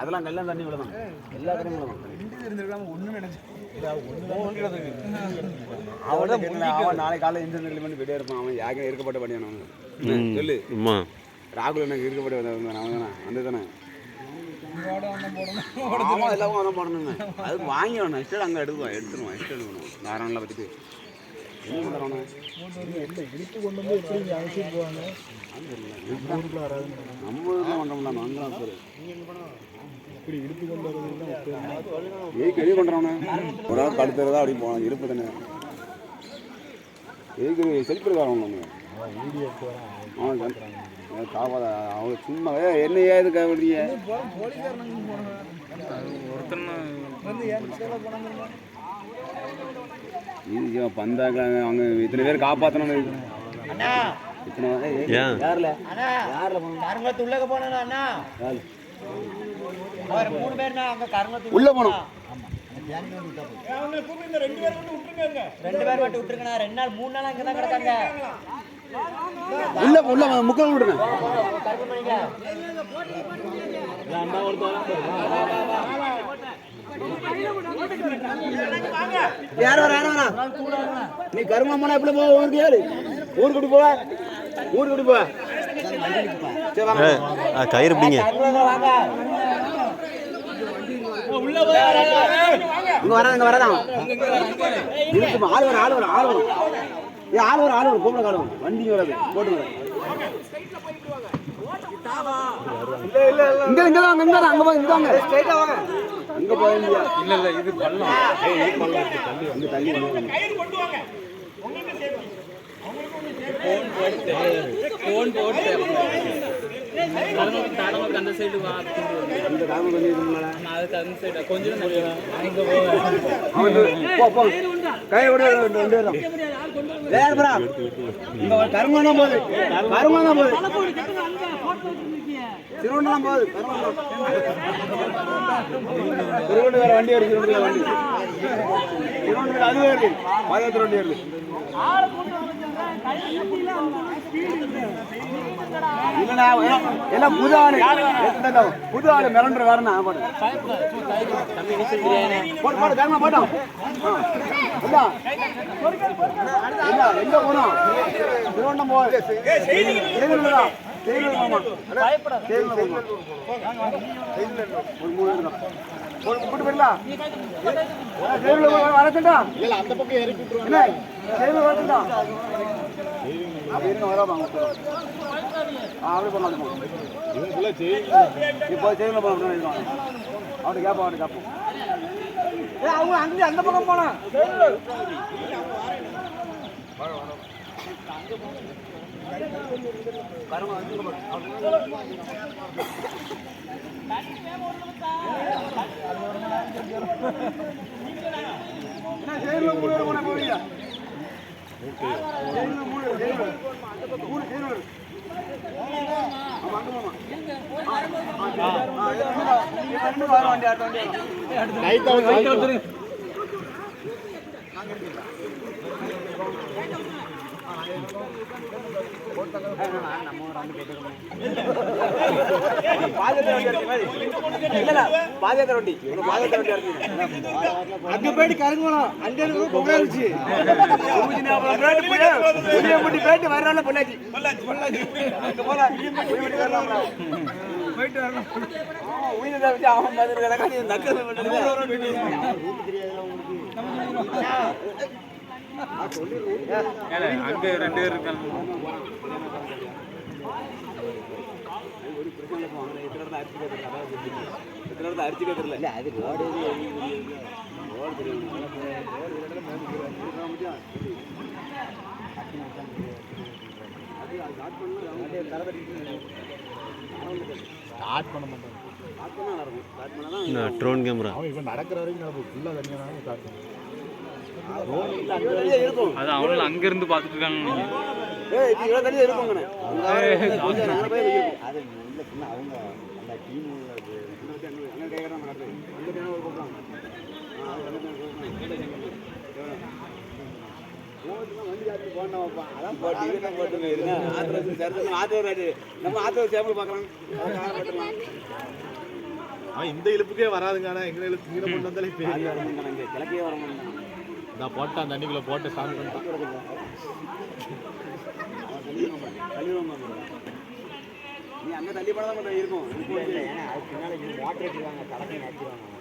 அதெல்லாம் நல்ல தண்ணி விடலாம், எல்லா தண்ணியும் விடலாம். அவன் நாளை காலையில் இன்ஜினியர் பண்ணி வெளியே இருப்பான். அவன் யாருக்கும் இருக்கப்பட்ட பண்ணியானவங்க சொல்லு. ராகுல் எனக்கு இருக்கப்பட்ட அவன் தானே அந்த தானே எல்லாமே அதான் போடணுங்க. அதுக்கு வாங்கி வேணும் இஷ்டம் அங்கே எடுத்துருவோம் இஷ்டம் எடுக்கணும். நாராயணலாம் வச்சுட்டு என்ன பண்ணுறோம் இழுத்து கொண்டு வந்து எப்படி அழைச்சிட்டு போவாங்க நம்ம இதெல்லாம் பண்ணுறோம்ல நாங்கள் சார் இப்படி இழுத்து கொண்டு வரது வெளியே பண்ணுறோண்ணே ஒரு ஆள் கழுத்துறதா அப்படி போகலாம் இருப்பு தானே எதுக்கு செல்ஃபி வரணும் வீடியோ காவாத அவங்க சும்மா என்னையா இது கவனிய இது பந்தாங்க அவங்க இத்தனை பேர் காப்பாற்றணும். உள்ள போனோம் 2 பேர் மட்டும் விட்டுருக்கா 2 நாள் 3 நாள் அங்கதான் கிடக்காங்க. உள்ள உள்ள முக்கால் விடுங்க. யார் வர நீ கருமாமனா எப்படி போவ ஊருக்கு ஏறு ஊருக்கு கூட்டி போவ ஊருக்கு கூட்டி போவ கயிறு பிடிங்க இங்க வரதான் ஆள் வர ஆள் வர ஆள் வரும் ஆள் வரும் ஆள் வரும் கூப்பிட காலம் வண்டி வராது போட்டு வர இங்க இங்க அங்க அங்க போய் இங்க ஸ்ட்ரைட்டா வாங்க அங்க போய் இல்ல இல்ல இது பள்ளம் இது பள்ளம் தள்ளி வந்து தள்ளி கயிறு கொண்டு வாங்க உங்களுக்கு சேஃப்டி ஃபோன் போட்டு தானமக்கு அந்த சைடு வா அந்த தான கொஞ்சம் இதுங்களா நான் அதுக்கு அந்த சைடு கொஞ்சம் அங்க போ போ கை விட ரெண்டு வரோம் வேற bra இங்க கர்மனா போகுது திருவண்ணாமலை போகுது திருவண்ணாமலை வேற வண்டி வருது திருவண்ணாமலை அது வருது பாதத்துல வண்டி வருது இல்லைண்ணா எல்லாம் புது ஆளு மிரண்டு வரணும் போட்டு வேகமா போட்டோம் எங்க போனோம் திருவண்ணம் போகுது வரட்டா அந்த பக்கம் இறக்கி வரட்டா அப்படி பண்ணலாம் இப்போ செய்யல அவனை கேட்போம் அவனை கேட்போம் அவங்க அங்கே அந்த பக்கம் போனா அங்க போயிட்டு கருங்கணும் அங்கே புகழ்ச்சி போயிட்டு வர்றால பொள்ளாச்சி போயிட்டு வரலாம் உயிரை அவன் அங்க 2 பேர் இருக்காங்க அரிச்சு கேட்கல அது ரோடு ட்ரோன் கேமரா நடக்கிற வரைக்கும் அது அவங்கள அங்க இருந்து பாத்துட்டு இருக்காங்க. போட்டுனா வண்டி காத்து போனோம்ப்பா அதான் போட்டு இதுதான் போட்டுங்க இதுனா ஆத்திர சரி ஆத்திர ராஜு நம்ம ஆத்திர சேம்பல் பார்க்கலாம் அவன் இந்த இழுப்புக்கே வராதுங்க ஆனா எங்க இழுப்பு இங்க கொண்டு வந்தாலே பெரிய இங்கே கிழக்கே வர மாட்டான் நான் போட்டான் தண்ணிக்குள்ள போட்டு சாமி பண்ணிட்டான் நீ அங்கே தள்ளி படம் தான் இருக்கும் ஏன்னா அதுக்கு பின்னால மோட்டர் ஏற்றிடுவாங்க தலைமை ஏற்றிடுவாங்க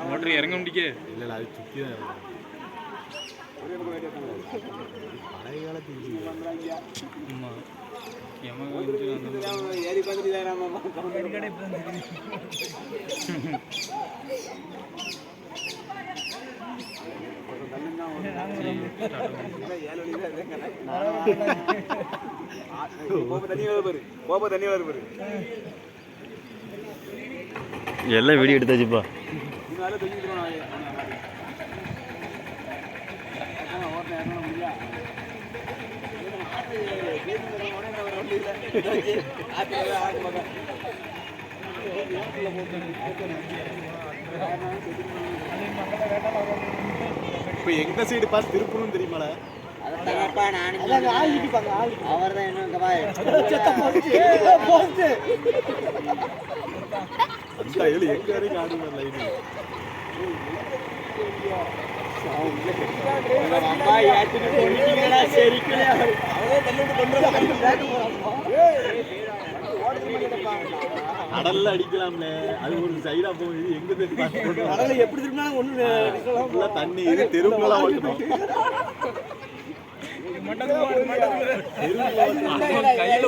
மோட்டர் இறங்க முடிக்கே இல்ல அது சுத்தி தான் இருக்கும் பழைய காலத்து ஆமா ஏறி பார்த்துட்டு தண்ணி வருது எல்லாம் வெடி எடுத்தாச்சுப்பா இப்ப எங்க சைடு பார்த்து திருப்பணும் தெரியுமாடா அவர் தான் என்ன அந்த இதுல எங்க வரைக்கும் ஆடுங்க லைன் கடல்ல அடிக்கலாம்ல அது ஒரு சைடா போகுது எங்க தெரியும் எப்படி திரும்பினாலும் ஒண்ணு தண்ணி இது தெருவுலாம் ஓட்டணும் கையில